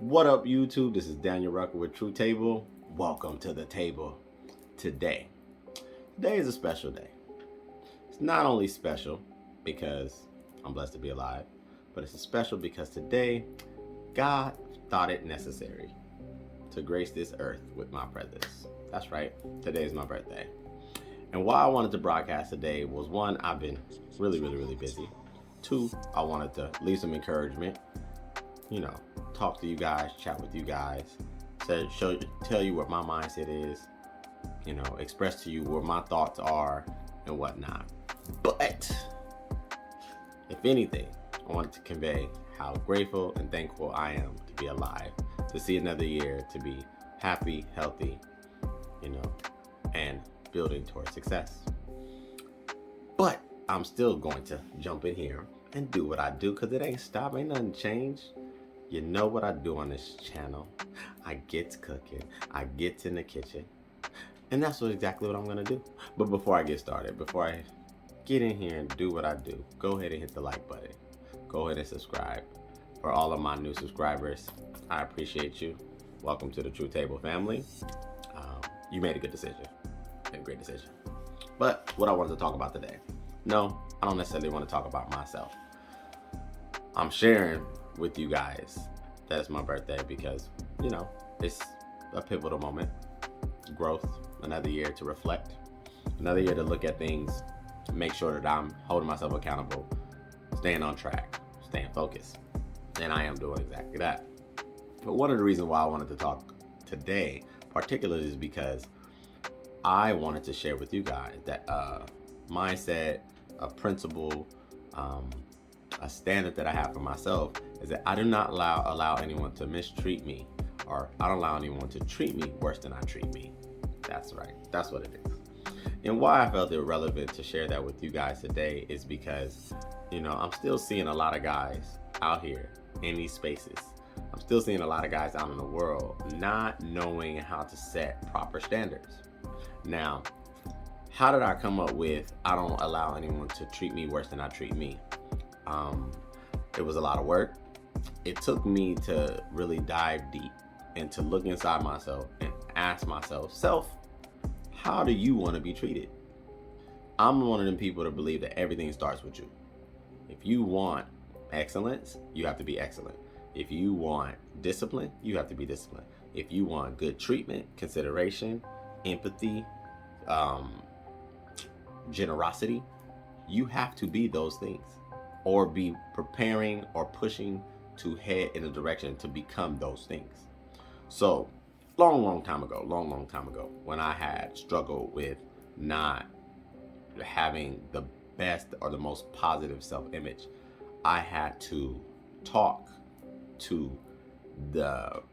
What up, YouTube? This is Daniel Rucker with True Table. Welcome to the table. Today is a special day. It's not only special because I'm blessed to be alive, but it's special because today God thought it necessary to grace this earth with my presence. That's right, today is my birthday. And why I wanted to broadcast today was, one, I've been really busy. Two, I wanted to leave some encouragement, talk to you guys, chat with you guys, tell you what my mindset is, express to you where my thoughts are and whatnot. But if anything, I wanted to convey how grateful and thankful I am to be alive, to see another year, to be happy, healthy, and building towards success. But I'm still going to jump in here and do what I do, because it ain't stop, ain't nothing changed. You know what I do on this channel. I get to cooking, I get in the kitchen, and that's exactly what I'm gonna do. But before I get started, before I get in here and do what I do, go ahead and hit the like button. Go ahead and subscribe. For all of my new subscribers, I appreciate you. Welcome to the True Table family. You made a good decision, a great decision. But what I wanted to talk about today, no, I don't necessarily want to talk about myself. I'm sharing with you guys that it's my birthday because, it's a pivotal moment. Growth, another year to reflect, another year to look at things, make sure that I'm holding myself accountable, staying on track, staying focused. And I am doing exactly that. But one of the reasons why I wanted to talk today particularly is because I wanted to share with you guys that mindset, a principle, a standard that I have for myself is that I do not allow anyone to mistreat me, or I don't allow anyone to treat me worse than I treat me. That's right. That's what it is. And why I felt it relevant to share that with you guys today is because, I'm still seeing a lot of guys out here in these spaces. I'm still seeing a lot of guys out in the world not knowing how to set proper standards. Now, how did I come up with I don't allow anyone to treat me worse than I treat me? It was a lot of work. It took me to really dive deep and to look inside myself and ask myself, how do you want to be treated? I'm one of them people that believe that everything starts with you. If you want excellence, you have to be excellent. If you want discipline, you have to be disciplined. If you want good treatment, consideration, empathy, generosity, you have to be those things, or be preparing or pushing to head in a direction to become those things. So long time ago, when I had struggled with not having the best or the most positive self-image, I had to talk to the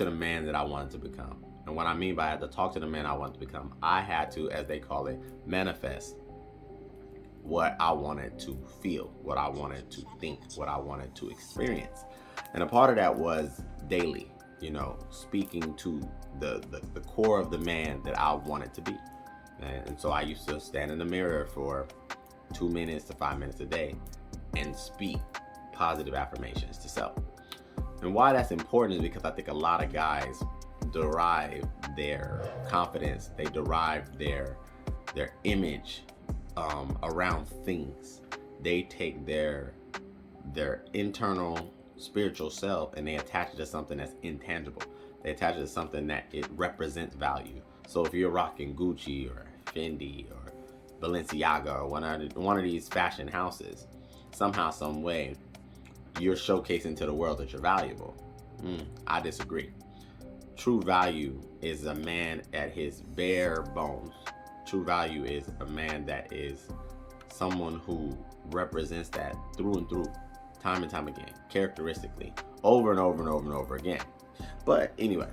man that I wanted to become. And what I mean by I had to talk to the man I wanted to become, I had to, as they call it, manifest what I wanted to feel, what I wanted to think, what I wanted to experience. And a part of that was daily, speaking to the core of the man that I wanted to be. And so I used to stand in the mirror for 2 minutes to 5 minutes a day and speak positive affirmations to self. And why that's important is because I think a lot of guys derive their confidence, they derive their image around things. They take their internal spiritual self and they attach it to something that's intangible. They attach it to something that it represents value. So if you're rocking Gucci or Fendi or Balenciaga or one of these fashion houses, somehow, some way, you're showcasing to the world that you're valuable. I disagree. True value is a man at his bare bones. True value is a man that is someone who represents that through and through, time and time again, characteristically, over and over again. But anyway,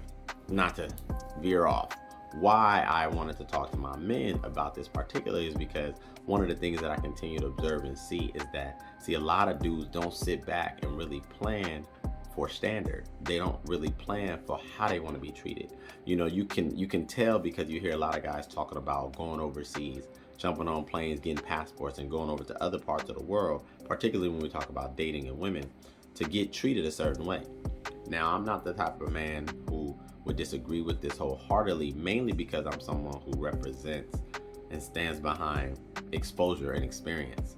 not to veer off, why I wanted to talk to my men about this particularly is because one of the things that I continue to observe and see is that, a lot of dudes don't sit back and really plan for standard. They don't really plan for how they want to be treated. You can tell because you hear a lot of guys talking about going overseas, jumping on planes, getting passports, and going over to other parts of the world, particularly when we talk about dating and women, to get treated a certain way. Now, I'm not the type of man who would disagree with this wholeheartedly, mainly because I'm someone who represents and stands behind exposure and experience.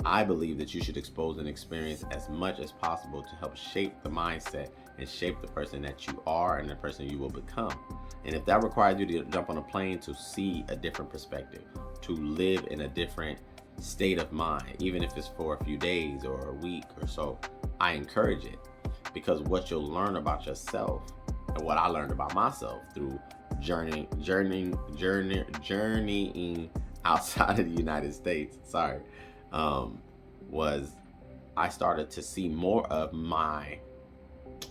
I believe that you should expose and experience as much as possible to help shape the mindset and shape the person that you are and the person you will become. And if that requires you to jump on a plane to see a different perspective, to live in a different state of mind, even if it's for a few days or a week or so, I encourage it. Because what you'll learn about yourself and what I learned about myself through journeying outside of the United States, was I started to see more of my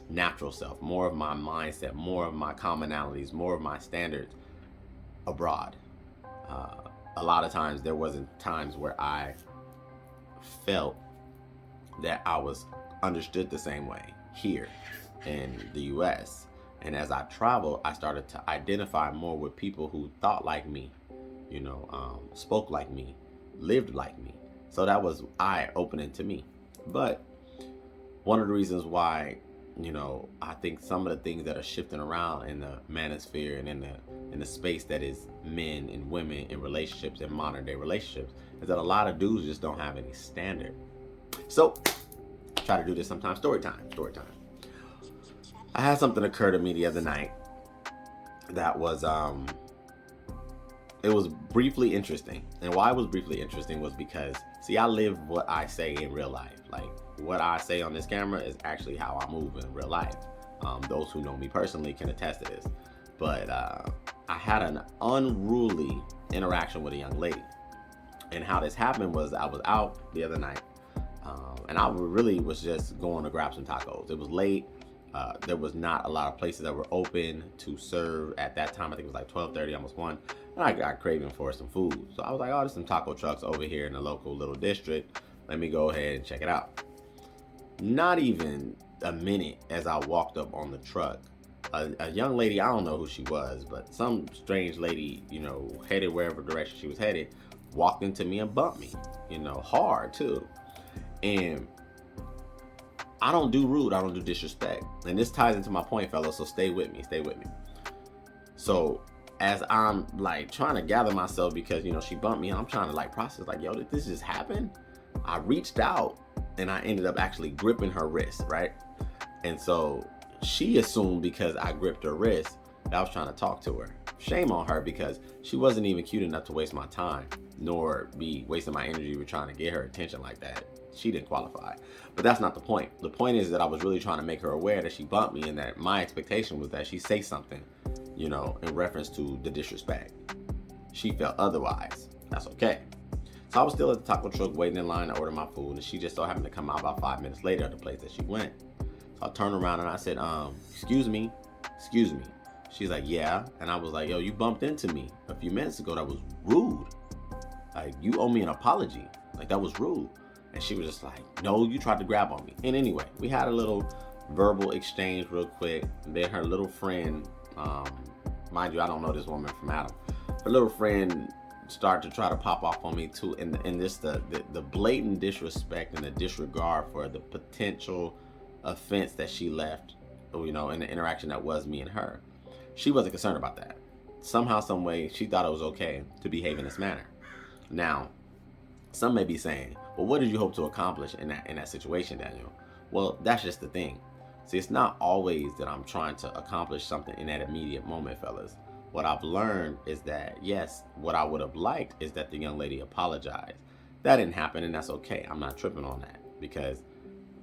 natural self, more of my mindset, more of my commonalities, more of my standards abroad. A lot of times there wasn't times where I felt that I was understood the same way here in the US. And as I traveled, I started to identify more with people who thought like me, spoke like me, lived like me. So that was eye-opening to me. But one of the reasons why, I think some of the things that are shifting around in the manosphere and in the space that is men and women in relationships and modern day relationships is that a lot of dudes just don't have any standard. So I try to do this sometimes. Story time. I had something occur to me the other night that was it was briefly interesting. And why it was briefly interesting was because, I live what I say in real life. Like, what I say on this camera is actually how I move in real life. Those who know me personally can attest to this. But I had an unruly interaction with a young lady. And how this happened was I was out the other night, and I really was just going to grab some tacos. It was late. There was not a lot of places that were open to serve at that time. I think it was like 12:30, almost 1. And I got craving for some food. So I was like, there's some taco trucks over here in the local little district. Let me go ahead and check it out. Not even a minute as I walked up on the truck, a young lady, I don't know who she was, but some strange lady, headed wherever direction she was headed, walked into me and bumped me, hard too. And I don't do rude, I don't do disrespect. And this ties into my point, fellas, so stay with me. So as I'm like trying to gather myself because, she bumped me, and I'm trying to like process like, did this just happen? I reached out and I ended up actually gripping her wrist, right? And so she assumed because I gripped her wrist that I was trying to talk to her. Shame on her, because she wasn't even cute enough to waste my time, nor be wasting my energy with trying to get her attention like that. She didn't qualify. But that's not the point. The point is that I was really trying to make her aware that she bumped me, and that my expectation was that she say something, in reference to the disrespect. She felt otherwise. That's okay. So I was still at the taco truck waiting in line to order my food, and she just so happened to come out about 5 minutes later at the place that she went. So I turned around and I said, excuse me. She's like, yeah. And I was like, you bumped into me a few minutes ago. That was rude. Like, you owe me an apology. Like, that was rude. And she was just like, no, you tried to grab on me. And anyway, we had a little verbal exchange real quick. And then her little friend, mind you, I don't know this woman from Adam. Her little friend started to try to pop off on me too. And this, the blatant disrespect and the disregard for the potential offense that she left, in the interaction that was me and her. She wasn't concerned about that. Somehow, some way, she thought it was okay to behave in this manner. Now, some may be saying, well, what did you hope to accomplish in that situation, Daniel? Well, that's just the thing. See, it's not always that I'm trying to accomplish something in that immediate moment, fellas. What I've learned is that, yes, what I would have liked is that the young lady apologized. That didn't happen, and that's okay. I'm not tripping on that, because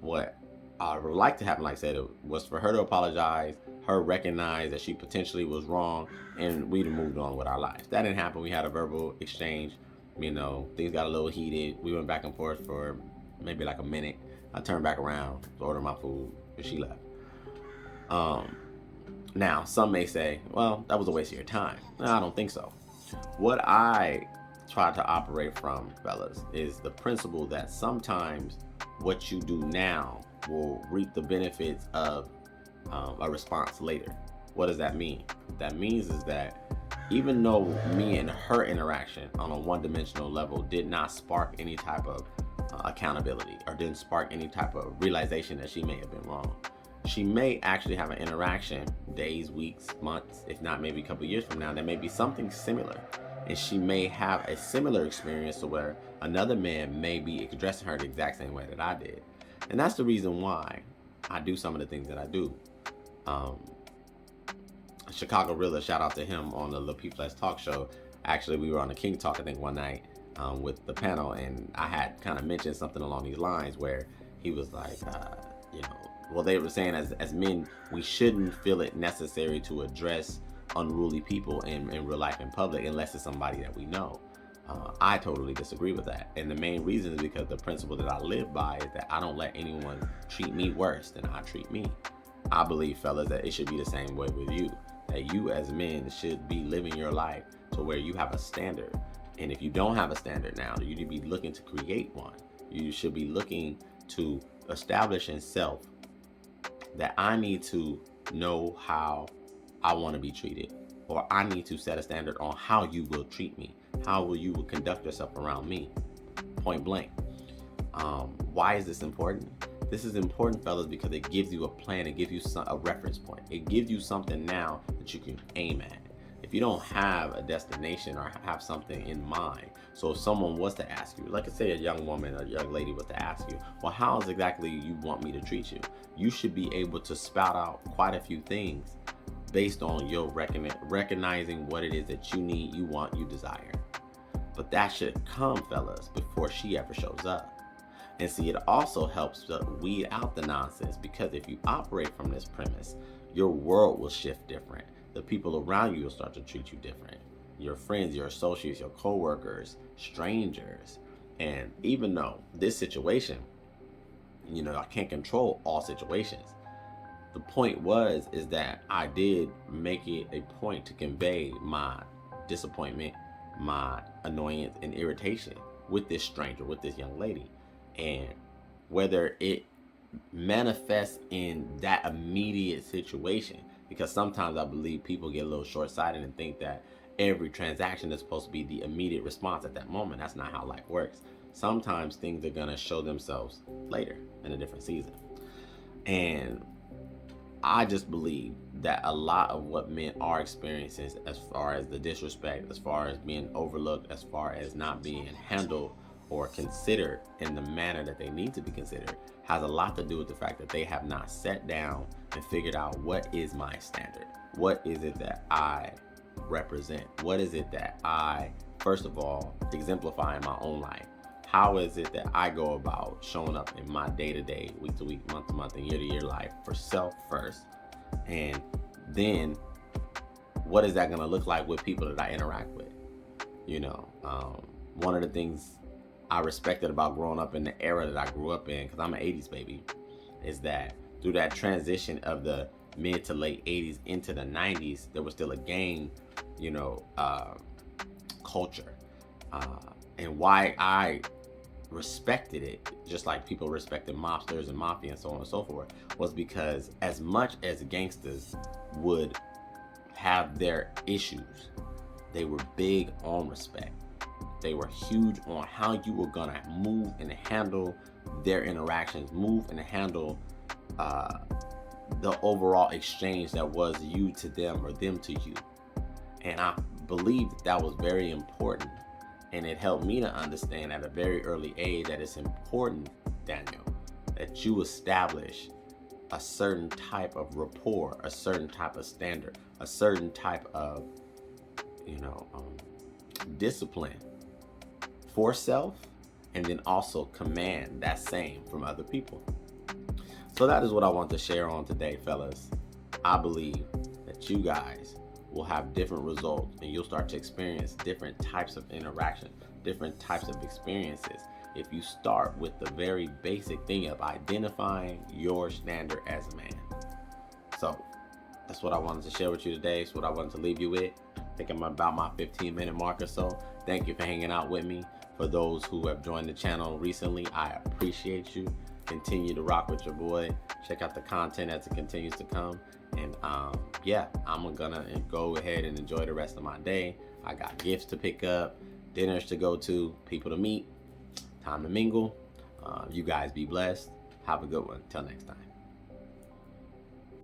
what I would like to happen, like I said, was for her to apologize, her recognize that she potentially was wrong, and we'd have moved on with our lives. That didn't happen. We had a verbal exchange. Things got a little heated. We went back and forth for maybe like a minute. I turned back around to order my food, and she left. Now, some may say, well, that was a waste of your time. No, I don't think so. What I try to operate from, fellas, is the principle that sometimes what you do now will reap the benefits of a response later. What does that mean? That means is that even though me and her interaction on a one-dimensional level did not spark any type of accountability or didn't spark any type of realization that she may have been wrong. She may actually have an interaction days, weeks, months, if not maybe a couple years from now, that may be something similar. And she may have a similar experience to where another man may be addressing her the exact same way that I did. And that's the reason why I do some of the things that I do. Chicago Rilla, shout out to him on the Lil Peep Let's Talk show. Actually, we were on the King Talk, I think, one night with the panel, and I had kind of mentioned something along these lines where he was like, well, they were saying as men, we shouldn't feel it necessary to address unruly people in real life in public unless it's somebody that we know. I totally disagree with that. And the main reason is because the principle that I live by is that I don't let anyone treat me worse than I treat me. I believe, fellas, that it should be the same way with you. That you as men should be living your life to where you have a standard. And if you don't have a standard now, you need to be looking to create one. You should be looking to establish in self that I need to know how I want to be treated, or I need to set a standard on how you will treat me. How will you conduct yourself around me? Point blank. Why is this important? This is important, fellas, because it gives you a plan. It gives you a reference point. It gives you something now that you can aim at. If you don't have a destination or have something in mind, so if someone was to ask you, like I say, a young woman, a young lady was to ask you, well, how is exactly you want me to treat you? You should be able to spout out quite a few things based on your recognizing what it is that you need, you want, you desire. But that should come, fellas, before she ever shows up. And see, it also helps to weed out the nonsense, because if you operate from this premise, your world will shift different. The people around you will start to treat you different. Your friends, your associates, your co-workers, strangers. And even though this situation, I can't control all situations, the point is that I did make it a point to convey my disappointment, my annoyance and irritation with this stranger, with this young lady. And whether it manifests in that immediate situation, because sometimes I believe people get a little short-sighted and think that every transaction is supposed to be the immediate response at that moment. That's not how life works. Sometimes things are going to show themselves later in a different season. And I just believe that a lot of what men are experiencing, as far as the disrespect, as far as being overlooked, as far as not being handled or considered in the manner that they need to be considered, has a lot to do with the fact that they have not sat down and figured out, what is my standard? What is it that I represent? What is it that I, first of all, exemplify in my own life? How is it that I go about showing up in my day-to-day, week-to-week, month-to-month, and year-to-year life for self first? And then what is that going to look like with people that I interact with? One of the things I respected about growing up in the era that I grew up in, because I'm an 80s baby, is that through that transition of the mid to late 80s into the 90s, there was still a gang, culture. And why I respected it, just like people respected mobsters and mafia and so on and so forth, was because as much as gangsters would have their issues, they were big on respect. They were huge on how you were gonna move and handle their interactions, move and handle the overall exchange that was you to them or them to you. And I believe that was very important. And it helped me to understand at a very early age that it's important, Daniel, that you establish a certain type of rapport, a certain type of standard, a certain type of, discipline for self, and then also command that same from other people. So that is what I want to share on today, fellas. I believe that you guys will have different results, and you'll start to experience different types of interaction, different types of experiences, if you start with the very basic thing of identifying your standard as a man. So that's what I wanted to share with you today. It's what I wanted to leave you with. I think I'm about my 15-minute mark or so. Thank you for hanging out with me. For those who have joined the channel recently, I appreciate you. Continue to rock with your boy. Check out the content as it continues to come. And I'm gonna go ahead and enjoy the rest of my day. I got gifts to pick up, dinners to go to, people to meet, time to mingle. You guys be blessed. Have a good one. Till next time.